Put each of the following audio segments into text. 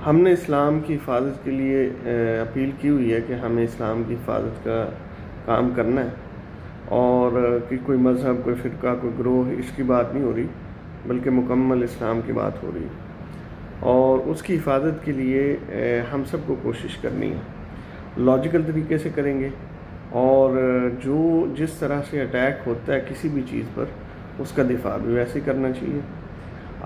ہم نے اسلام کی حفاظت کے لیے اپیل کی ہوئی ہے کہ ہمیں اسلام کی حفاظت کا کام کرنا ہے، اور کہ کوئی مذہب، کوئی فرقہ، کوئی گروہ، اس کی بات نہیں ہو رہی، بلکہ مکمل اسلام کی بات ہو رہی ہے، اور اس کی حفاظت کے لیے ہم سب کو کوشش کرنی ہے، لاجیکل طریقے سے کریں گے، اور جس طرح سے اٹیک ہوتا ہے کسی بھی چیز پر، اس کا دفاع بھی ویسے کرنا چاہیے۔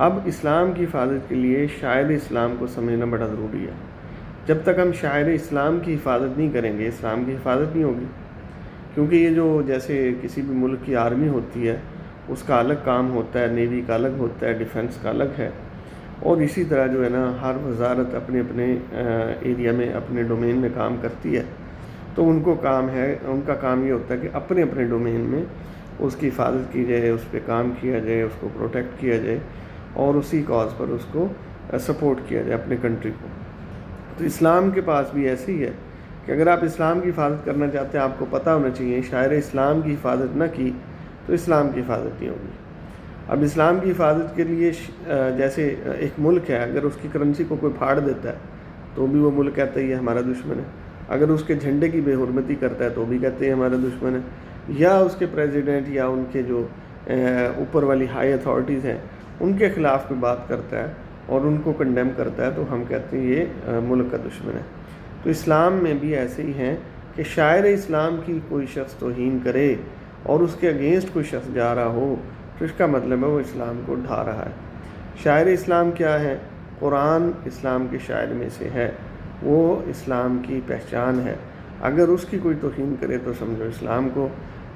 اب اسلام کی حفاظت کے لیے شاعر اسلام کو سمجھنا بڑا ضروری ہے۔ جب تک ہم شاعر اسلام کی حفاظت نہیں کریں گے، اسلام کی حفاظت نہیں ہوگی، کیونکہ یہ جو جیسے کسی بھی ملک کی آرمی ہوتی ہے، اس کا الگ کام ہوتا ہے، نیوی کا الگ ہوتا ہے، ڈیفنس کا الگ ہے، اور اسی طرح جو ہے نا ہر وزارت اپنے اپنے ایریا میں، اپنے ڈومین میں کام کرتی ہے، تو ان کا کام یہ ہوتا ہے کہ اپنے اپنے ڈومین میں اس کی حفاظت کی جائے، اس پہ کام کیا جائے، اس کو پروٹیکٹ کیا جائے، اور اسی کاز پر اس کو سپورٹ کیا جائے اپنے کنٹری کو۔ تو اسلام کے پاس بھی ایسے ہی ہے کہ اگر آپ اسلام کی حفاظت کرنا چاہتے ہیں، آپ کو پتہ ہونا چاہیے شاعر اسلام کی حفاظت نہ کی تو اسلام کی حفاظت نہیں ہوگی۔ اب اسلام کی حفاظت کے لیے جیسے ایک ملک ہے، اگر اس کی کرنسی کو کوئی پھاڑ دیتا ہے تو بھی وہ ملک کہتا ہے یہ ہمارا دشمن ہے، اگر اس کے جھنڈے کی بے حرمتی کرتا ہے تو بھی کہتے ہیں ہمارا دشمن ہے، یا اس کے پریزیڈنٹ یا ان کے جو اوپر والی ہائی اتھارٹیز ہیں ان کے خلاف کوئی بات کرتا ہے اور ان کو کنڈیم کرتا ہے تو ہم کہتے ہیں یہ ملک کا دشمن ہے۔ تو اسلام میں بھی ایسے ہی ہیں کہ شاعر اسلام کی کوئی شخص توہین کرے اور اس کے اگینسٹ کوئی شخص جا رہا ہو تو اس کا مطلب ہے وہ اسلام کو ڈھا رہا ہے۔ شاعر اسلام کیا ہے؟ قرآن اسلام کے شاعر میں سے ہے، وہ اسلام کی پہچان ہے۔ اگر اس کی کوئی توہین کرے تو سمجھو اسلام کو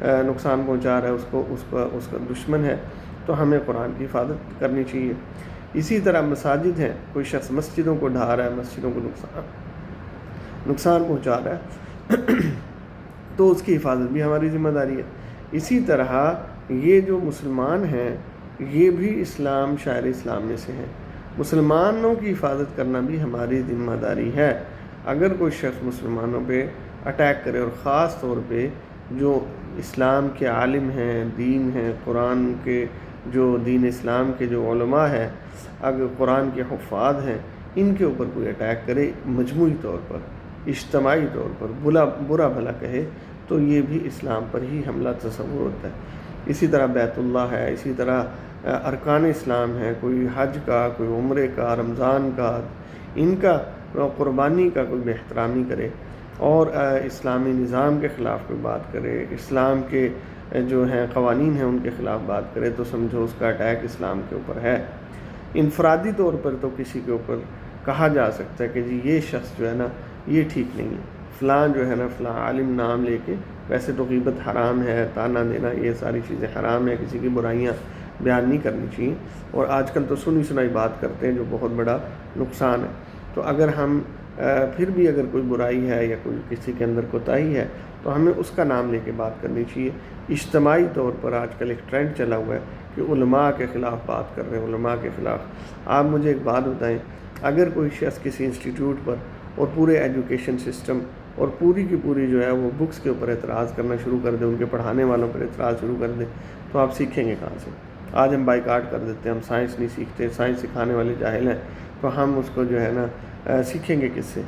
نقصان پہنچا رہا ہے، اس کا دشمن ہے، تو ہمیں قرآن کی حفاظت کرنی چاہیے۔ اسی طرح مساجد ہیں، کوئی شخص مسجدوں کو ڈھا رہا ہے، مسجدوں کو نقصان پہنچا رہا ہے تو اس کی حفاظت بھی ہماری ذمہ داری ہے۔ اسی طرح یہ جو مسلمان ہیں یہ بھی شاعر اسلام میں سے ہیں، مسلمانوں کی حفاظت کرنا بھی ہماری ذمہ داری ہے۔ اگر کوئی شخص مسلمانوں پہ اٹیک کرے، اور خاص طور پہ جو اسلام کے عالم ہیں، دین ہیں، قرآن کے جو دین اسلام کے جو علماء ہیں، اگر قرآن کے حفاظ ہیں، ان کے اوپر کوئی اٹیک کرے مجموعی طور پر، اجتماعی طور پر برا بھلا کہے، تو یہ بھی اسلام پر ہی حملہ تصور ہوتا ہے۔ اسی طرح بیت اللہ ہے، اسی طرح ارکان اسلام ہے، کوئی حج کا، کوئی عمرے کا، رمضان کا، ان کا قربانی کا کوئی بے احترامی کرے اور اسلامی نظام کے خلاف کوئی بات کرے، اسلام کے جو ہیں قوانین ہیں ان کے خلاف بات کرے، تو سمجھو اس کا اٹیک اسلام کے اوپر ہے۔ انفرادی طور پر تو کسی کے اوپر کہا جا سکتا ہے کہ جی یہ شخص جو ہے نا یہ ٹھیک نہیں ہے، فلاں جو ہے نا فلاں عالم نام لے کے، ویسے تو غیبت حرام ہے، تانا دینا یہ ساری چیزیں حرام ہے، کسی کی برائیاں بیان نہیں کرنی چاہیے، اور آج کل تو سنی سنائی بات کرتے ہیں جو بہت بڑا نقصان ہے۔ تو اگر ہم پھر بھی اگر کوئی برائی ہے یا کوئی کسی کے اندر کوتاہی ہے تو ہمیں اس کا نام لے کے بات کرنی چاہیے۔ اجتماعی طور پر آج کل ایک ٹرینڈ چلا ہوا ہے کہ علماء کے خلاف بات کر رہے ہیں، علماء کے خلاف۔ آپ مجھے ایک بات بتائیں، اگر کوئی شخص کسی انسٹیٹیوٹ پر اور پورے ایجوکیشن سسٹم اور پوری کی پوری جو ہے وہ بکس کے اوپر اعتراض کرنا شروع کر دے، ان کے پڑھانے والوں پر اعتراض شروع کر دے، تو آپ سیکھیں گے کہاں سے؟ آج ہم بائیکاٹ کر دیتے ہیں، ہم سائنس نہیں سیکھتے، سائنس سکھانے والے جاہل ہیں، تو ہم اس کو جو ہے نا سیکھیں گے کس سے؟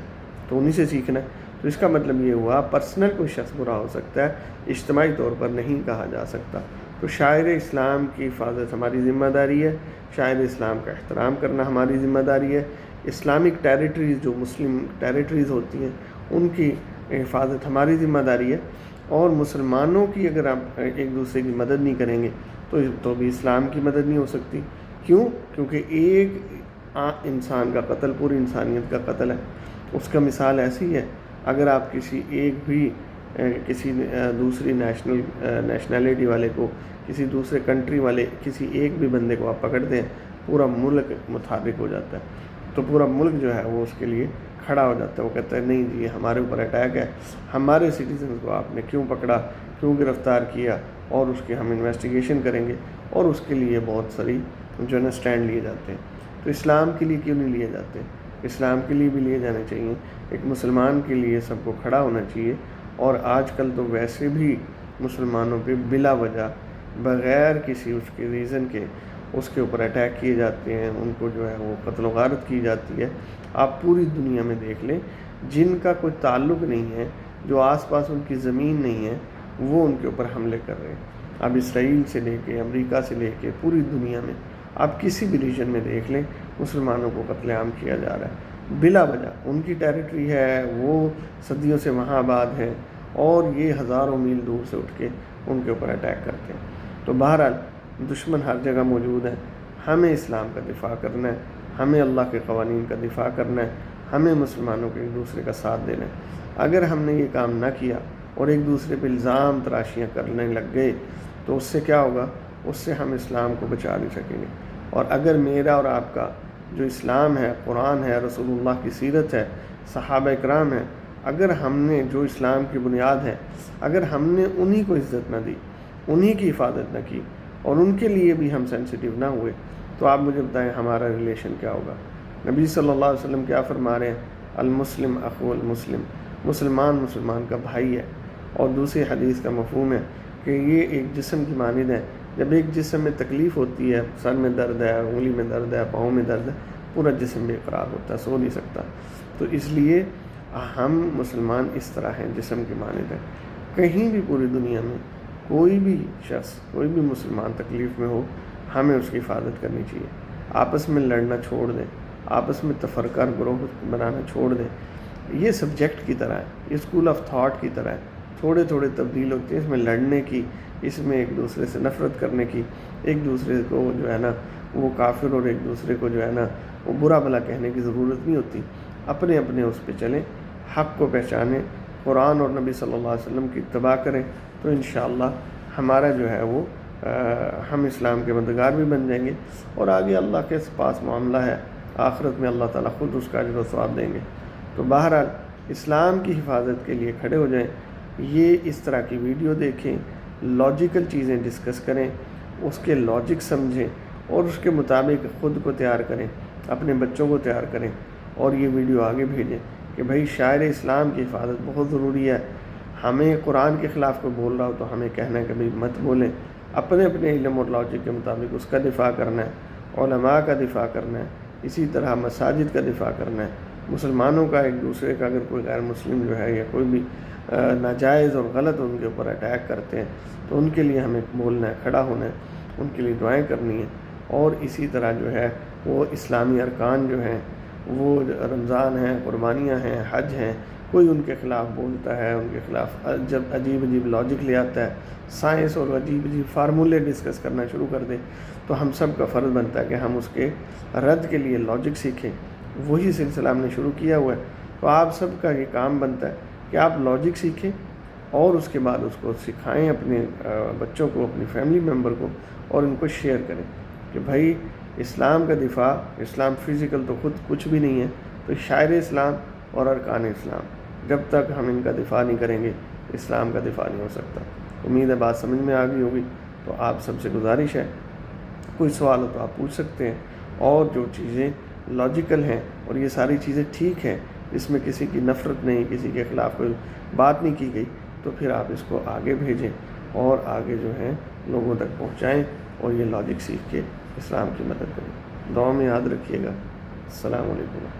تو انہی سے سیکھنا ہے۔ تو اس کا مطلب یہ ہوا پرسنل کوئی شخص برا ہو سکتا ہے، اجتماعی طور پر نہیں کہا جا سکتا۔ تو شاعر اسلام کی حفاظت ہماری ذمہ داری ہے، شاعر اسلام کا احترام کرنا ہماری ذمہ داری ہے، اسلامک ٹیریٹریز جو مسلم ٹیریٹریز ہوتی ہیں ان کی حفاظت ہماری ذمہ داری ہے، اور مسلمانوں کی اگر آپ ایک دوسرے کی مدد نہیں کریں گے تو بھی اسلام کی مدد نہیں ہو سکتی۔ کیوں؟ کیونکہ ایک انسان کا قتل پوری انسانیت کا قتل ہے۔ اس کا مثال ایسی ہے، اگر آپ کسی ایک بھی کسی دوسری نیشنلٹی والے کو، کسی دوسرے کنٹری والے کسی ایک بھی بندے کو آپ پکڑ دیں، پورا ملک متحرک ہو جاتا ہے، تو پورا ملک جو ہے وہ اس کے لیے کھڑا ہو جاتا ہے، وہ کہتا ہے نہیں جی یہ ہمارے اوپر اٹیک ہے، ہمارے سٹیزنز کو آپ نے کیوں پکڑا، کیوں گرفتار کیا، اور اس کی ہم انویسٹیگیشن کریں گے، اور اس کے لیے بہت ساری جو ہے نا اسٹینڈ لیے جاتے ہیں۔ تو اسلام کے لیے کیوں نہیں لیے جاتے؟ اسلام کے لیے بھی لیے جانے چاہیے۔ ایک مسلمان کے لیے سب کو کھڑا ہونا چاہیے، اور آج کل تو ویسے بھی مسلمانوں پہ بلا وجہ، بغیر کسی اس کے ریزن کے، اس کے اوپر اٹیک کیے جاتے ہیں، ان کو جو ہے وہ قتل و غارت کی جاتی ہے۔ آپ پوری دنیا میں دیکھ لیں، جن کا کوئی تعلق نہیں ہے، جو آس پاس ان کی زمین نہیں ہے، وہ ان کے اوپر حملے کر رہے ہیں۔ اب اسرائیل سے لے کے امریکہ سے لے کے پوری دنیا میں آپ کسی بھی ریجن میں دیکھ لیں، مسلمانوں کو قتل عام کیا جا رہا ہے بلا وجہ۔ ان کی ٹیریٹری ہے، وہ صدیوں سے وہاں آباد ہے، اور یہ ہزاروں میل دور سے اٹھ کے ان کے اوپر اٹیک کرتے ہیں۔ تو بہرحال دشمن ہر جگہ موجود ہے، ہمیں اسلام کا دفاع کرنا ہے، ہمیں اللہ کے قوانین کا دفاع کرنا ہے، ہمیں مسلمانوں کے ایک دوسرے کا ساتھ دینا ہے۔ اگر ہم نے یہ کام نہ کیا اور ایک دوسرے پہ الزام تراشیاں کرنے لگ گئے تو اس سے کیا ہوگا؟ اس سے ہم اسلام کو بچا نہیں سکیں گے۔ اور اگر میرا اور آپ کا جو اسلام ہے، قرآن ہے، رسول اللہ کی سیرت ہے، صحابہ کرام ہیں، اگر ہم نے جو اسلام کی بنیاد ہے، اگر ہم نے انہی کو عزت نہ دی، انہی کی حفاظت نہ کی، اور ان کے لیے بھی ہم سینسیٹیو نہ ہوئے، تو آپ مجھے بتائیں ہمارا ریلیشن کیا ہوگا؟ نبی صلی اللہ علیہ وسلم کیا فرما رہے ہیں؟ المسلم اخو المسلم، مسلمان مسلمان کا بھائی ہے۔ اور دوسری حدیث کا مفہوم ہے کہ یہ ایک جسم کی مانند ہے، جب ایک جسم میں تکلیف ہوتی ہے، سر میں درد ہے، انگلی میں درد ہے، پاؤں میں درد ہے، پورا جسم بے قرار ہوتا ہے، سو نہیں سکتا۔ تو اس لیے ہم مسلمان اس طرح ہیں، جسم کی مانند ہیں۔ کہیں بھی پوری دنیا میں کوئی بھی شخص، کوئی بھی مسلمان تکلیف میں ہو، ہمیں اس کی حفاظت کرنی چاہیے۔ آپس میں لڑنا چھوڑ دیں، آپس میں تفرقہ گروہ بنانا چھوڑ دیں۔ یہ سبجیکٹ کی طرح ہے، یہ اسکول آف تھاٹ کی طرح ہے، تھوڑے تھوڑے تبدیل ہوتے ہیں، اس میں لڑنے کی، اس میں ایک دوسرے سے نفرت کرنے کی، ایک دوسرے کو جو ہے نا وہ کافر اور ایک دوسرے کو جو ہے نا وہ برا بھلا کہنے کی ضرورت نہیں ہوتی۔ اپنے اپنے اس پہ چلیں، حق کو پہچانیں، قرآن اور نبی صلی اللہ علیہ وسلم کی اتباع کریں، تو انشاءاللہ ہمارا جو ہے وہ ہم اسلام کے مددگار بھی بن جائیں گے، اور آگے اللہ کے پاس معاملہ ہے، آخرت میں اللہ تعالیٰ خود اس کا اجر و ثواب دیں گے۔ تو بہرحال اسلام کی حفاظت کے لیے کھڑے ہو جائیں، یہ اس طرح کی ویڈیو دیکھیں، لاجیکل چیزیں ڈسکس کریں، اس کے لاجک سمجھیں، اور اس کے مطابق خود کو تیار کریں، اپنے بچوں کو تیار کریں، اور یہ ویڈیو آگے بھیجیں کہ بھائی شاعر اسلام کی حفاظت بہت ضروری ہے۔ ہمیں قرآن کے خلاف کوئی بول رہا ہو تو ہمیں کہنا ہے کہ بھائی مت بولیں، اپنے اپنے علم اور لاجک کے مطابق اس کا دفاع کرنا ہے، علماء کا دفاع کرنا ہے، اسی طرح مساجد کا دفاع کرنا ہے، مسلمانوں کا ایک دوسرے کا اگر کوئی غیر مسلم جو ہے یا کوئی بھی ناجائز اور غلط ان کے اوپر اٹیک کرتے ہیں تو ان کے لیے ہمیں بولنا ہے، کھڑا ہونا ہے، ان کے لیے دعائیں کرنی ہیں۔ اور اسی طرح جو ہے وہ اسلامی ارکان جو ہیں، وہ رمضان ہیں، قربانیاں ہیں، حج ہیں، کوئی ان کے خلاف بولتا ہے، ان کے خلاف جب عجیب عجیب لاجک لے آتا ہے، سائنس اور عجیب عجیب فارمولے ڈسکس کرنا شروع کر دے، تو ہم سب کا فرض بنتا ہے کہ ہم اس کے رد کے لیے لاجک سیکھیں۔ وہی سلسلہ ہم نے شروع کیا ہوا ہے، تو آپ سب کا یہ کام بنتا ہے کہ آپ لاجک سیکھیں، اور اس کے بعد اس کو سکھائیں اپنے بچوں کو، اپنی فیملی ممبر کو، اور ان کو شیئر کریں کہ بھائی اسلام کا دفاع، اسلام فزیکل تو خود کچھ بھی نہیں ہے، تو شاعر اسلام اور ارکان اسلام، جب تک ہم ان کا دفاع نہیں کریں گے اسلام کا دفاع نہیں ہو سکتا۔ امید ہے بات سمجھ میں آ گئی ہوگی۔ تو آپ سب سے گزارش ہے، کوئی سوال ہو تو آپ پوچھ سکتے ہیں، اور جو چیزیں لاجیکل ہیں اور یہ ساری چیزیں ٹھیک ہیں، اس میں کسی کی نفرت نہیں، کسی کے خلاف کوئی بات نہیں کی گئی، تو پھر آپ اس کو آگے بھیجیں اور آگے جو ہے لوگوں تک پہنچائیں، اور یہ لاجک سیکھ کے اسلام کی مدد کریں۔ دعا میں یاد رکھیے گا۔ السلام علیکم۔